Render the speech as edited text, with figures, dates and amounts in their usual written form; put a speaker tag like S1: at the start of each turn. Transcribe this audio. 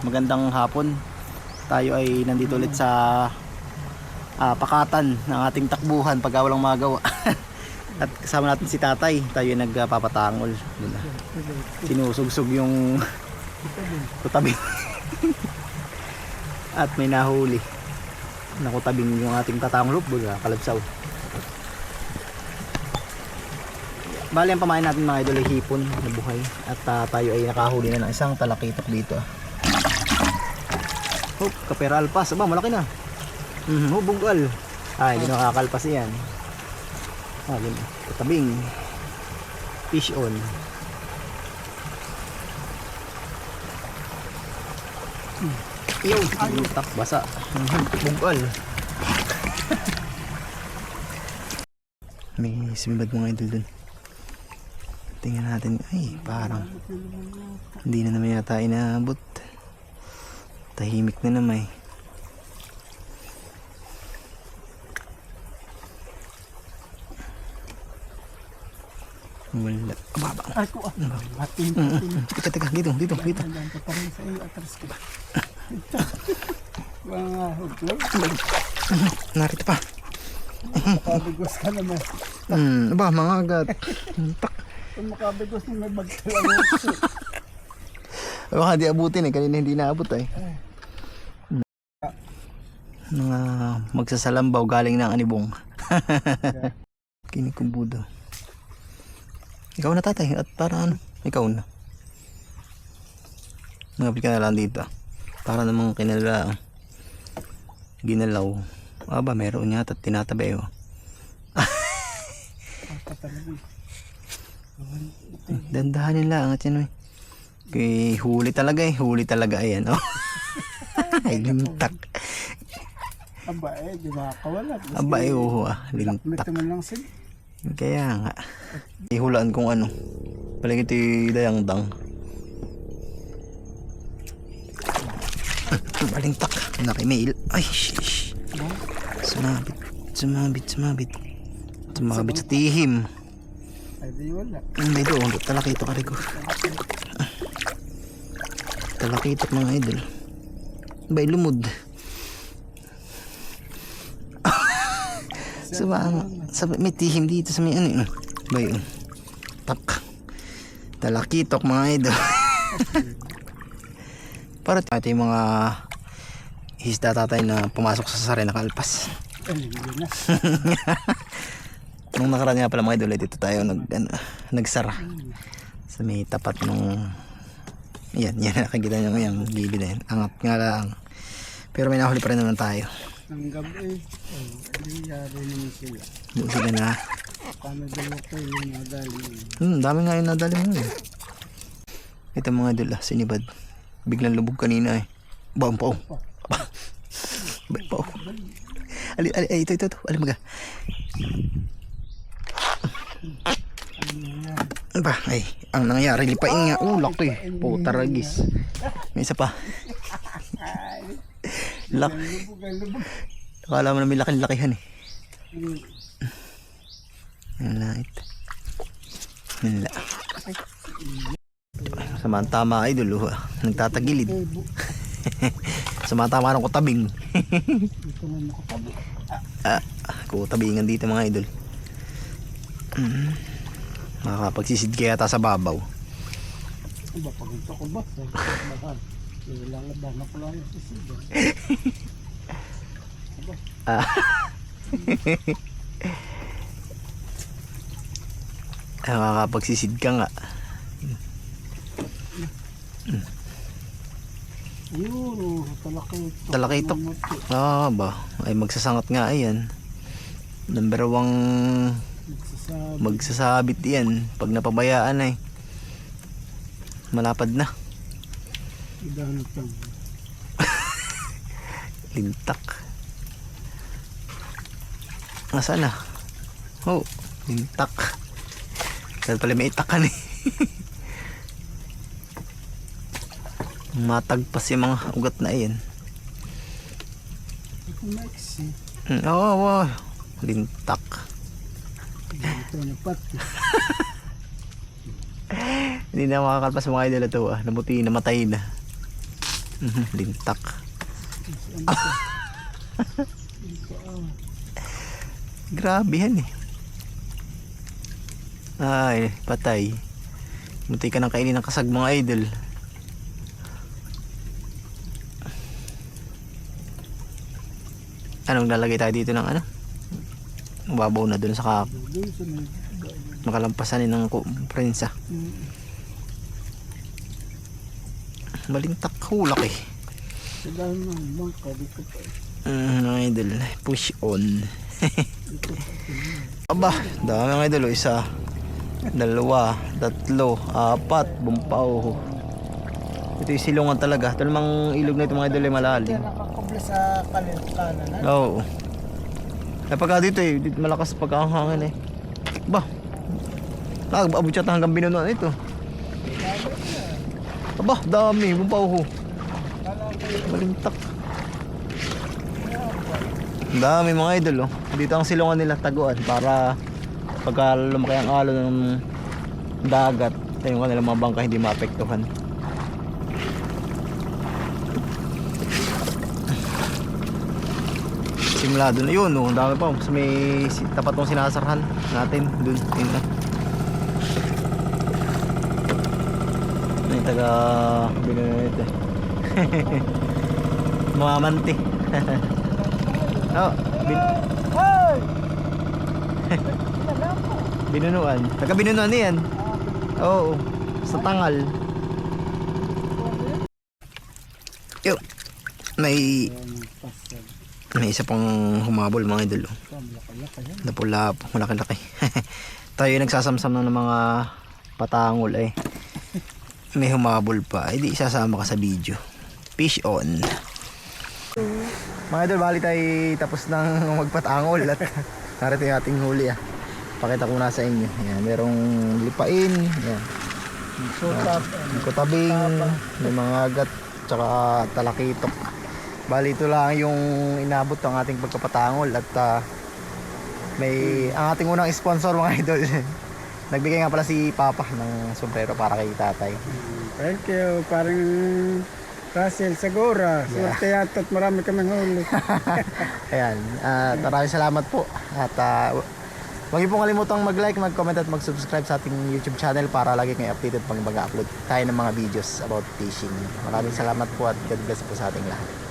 S1: magandang hapon. Tayo ay nandito ulit sa pakatan ng ating takbuhan pagka walang magawa. At kasama natin si tatay. Tayo ay nagpapatangol. Sinusugsog yung kutabing. At may nahuli na kutabing yung ating tatangolop, kalabsaw. Bali ang pamain natin mga idol ay hipon na buhay. At tayo ay nakahuli na ng isang talakitok dito. Oh, kaperalpas. Aba, malaki na. Bunggal. Ay, hindi nakakalpas yan. Katabing. Fish on. Yo, tak basa. Bunggal. May simbad mga idol dun. Tingnan natin. Ay, parang hindi na naman yata inaabot. Tahimik na naman. Wala. Ababa.
S2: Ay ko. Matin.
S1: Teka, dito.
S2: Mga huglo.
S1: Narito pa.
S2: Makabigos ka naman.
S1: Aba, mga agat. Tak.
S2: Kung makabigos na may magkalawin.
S1: Baka di abutin kanina hindi naabot Mga magsasalambaw galing ng anibong. Kinikumbudo. Ikaw na tatay at para ano? Ikaw na. Nangapit ka na lang dito. Para namang ginalaw. Aba, meron niya at tinatabi Dandahanin lang at yan huli talaga ayan ay lintak.
S2: Aba di makakawalat.
S1: Aba lintak.
S2: Lakmit naman lang sila.
S1: Kaya nga ihulaan kung ano paligid ito dayangdang. Balintak nakimail. Ay shish. Sumabit sa tihim.
S2: Ay di wala.
S1: May doon talakitok ko. Talakitok mga idol. Bay lumod. May tihim dito sa may ano. Bay tak. Talakitok mga idol. Para ito yung mga isda tatay na pumasok sa sari na kalpas. Nung nakaraan nga pala mga idol, dito tayo nagsara sa may tapat nung yan nakikita nyo yung gilid na yan. Angat nga lang, pero may nahuli pa rin naman tayo
S2: ng gabi. Hindi yari naman sila.
S1: doon sila na
S2: Paano dalawa ko yung nadali.
S1: dami nga yung nadali mo ito mga idol sinibad, biglang lubog kanina baong pao ito alam mo ka ba ang nangyari lipain nga laki puta ragis. May isa pa akala mo na may lakihan wala samantama idol nagtatagilid samantama ng kutabing kutabingan dito mga idol. Makakapagsisid kaya yata sa babaw.
S2: Ba pag ito ko ba? Kailangan ba na pala yung sisid.
S1: Makakapagsisid ka nga.
S2: Yun,
S1: Talakitok. Ba ay magsasangat nga ayan. Number 1 magsasabit yan pag napabayaan malapad na. Lintak. Nasaan na? Lintak. Dahil pala may itakan matagpas yung mga ugat na yan. Lintak. Hindi na makakalpas mga idol ito namuti namatay na. Lintak. Grabe yan eh. Ay, patay. Munti ka nang kainin ng kasag mga idol. Anong lalagay tayo dito ng ano? Babaw na dun sa
S2: Doon sa may...
S1: makalampasanin ng prensa. Malintak hulak eh.
S2: Sa dahil ng bangka, dito pa.
S1: Mga idol, push on. Aba, dami mga idol. Isa, dalawa, tatlo, apat, bumpaw. Ito yung silungan talaga. Ito namang ilog na ito mga idol ay malalim.
S2: Nakakabla sa kanan.
S1: Oo. Pagka dito eh, dito malakas pagkakahangin eh. Ba, abot siya hanggang binunuan ito. Aba, dami, bumpaw. Malintak. Ang dami mga idol oh. Dito ang silungan nila taguan para pagka lumaki ang alon ng dagat, yung kanilang mga bangka hindi maapektuhan. Simula doon ayun oh, ang dami pa sa may tapat ng sinasarhan natin doon. Ayun na. May taga binunuit eh. Mamanti. Oh,
S2: Hey!
S1: binunuan. Taga binunuan yan. Oo, sa tangal. Yo. May isa pang humabol mga idol. Napula, malaki-laki. Tayo nagsasamsam na ng mga patangol eh. May humabol pa. Hindi isasama ka sa video. Fish on. Mga idol, bali tayo tapos ng magpatangol at narito yung ating huli ah. Pakita ko na sa inyo. Ayan, merong lipain. Ayan. Kutabing, may mga agat, tsaka talakitok. Bali ito lang yung inabot ng ating pagkapatangol at may ang ating unang sponsor mga idol. Nagbigay nga pala si Papa ng sombrero para kay tatay.
S2: Thank you, parang Russell Segura. Swerte yata at marami kaming huli.
S1: Ayan, maraming salamat po. At huwag niyo pong kalimutang mag-like, mag-comment at mag-subscribe sa ating YouTube channel para lagi kayo updated pag mag-upload tayo ng mga videos about fishing. Maraming salamat po at God bless po sa ating lahat.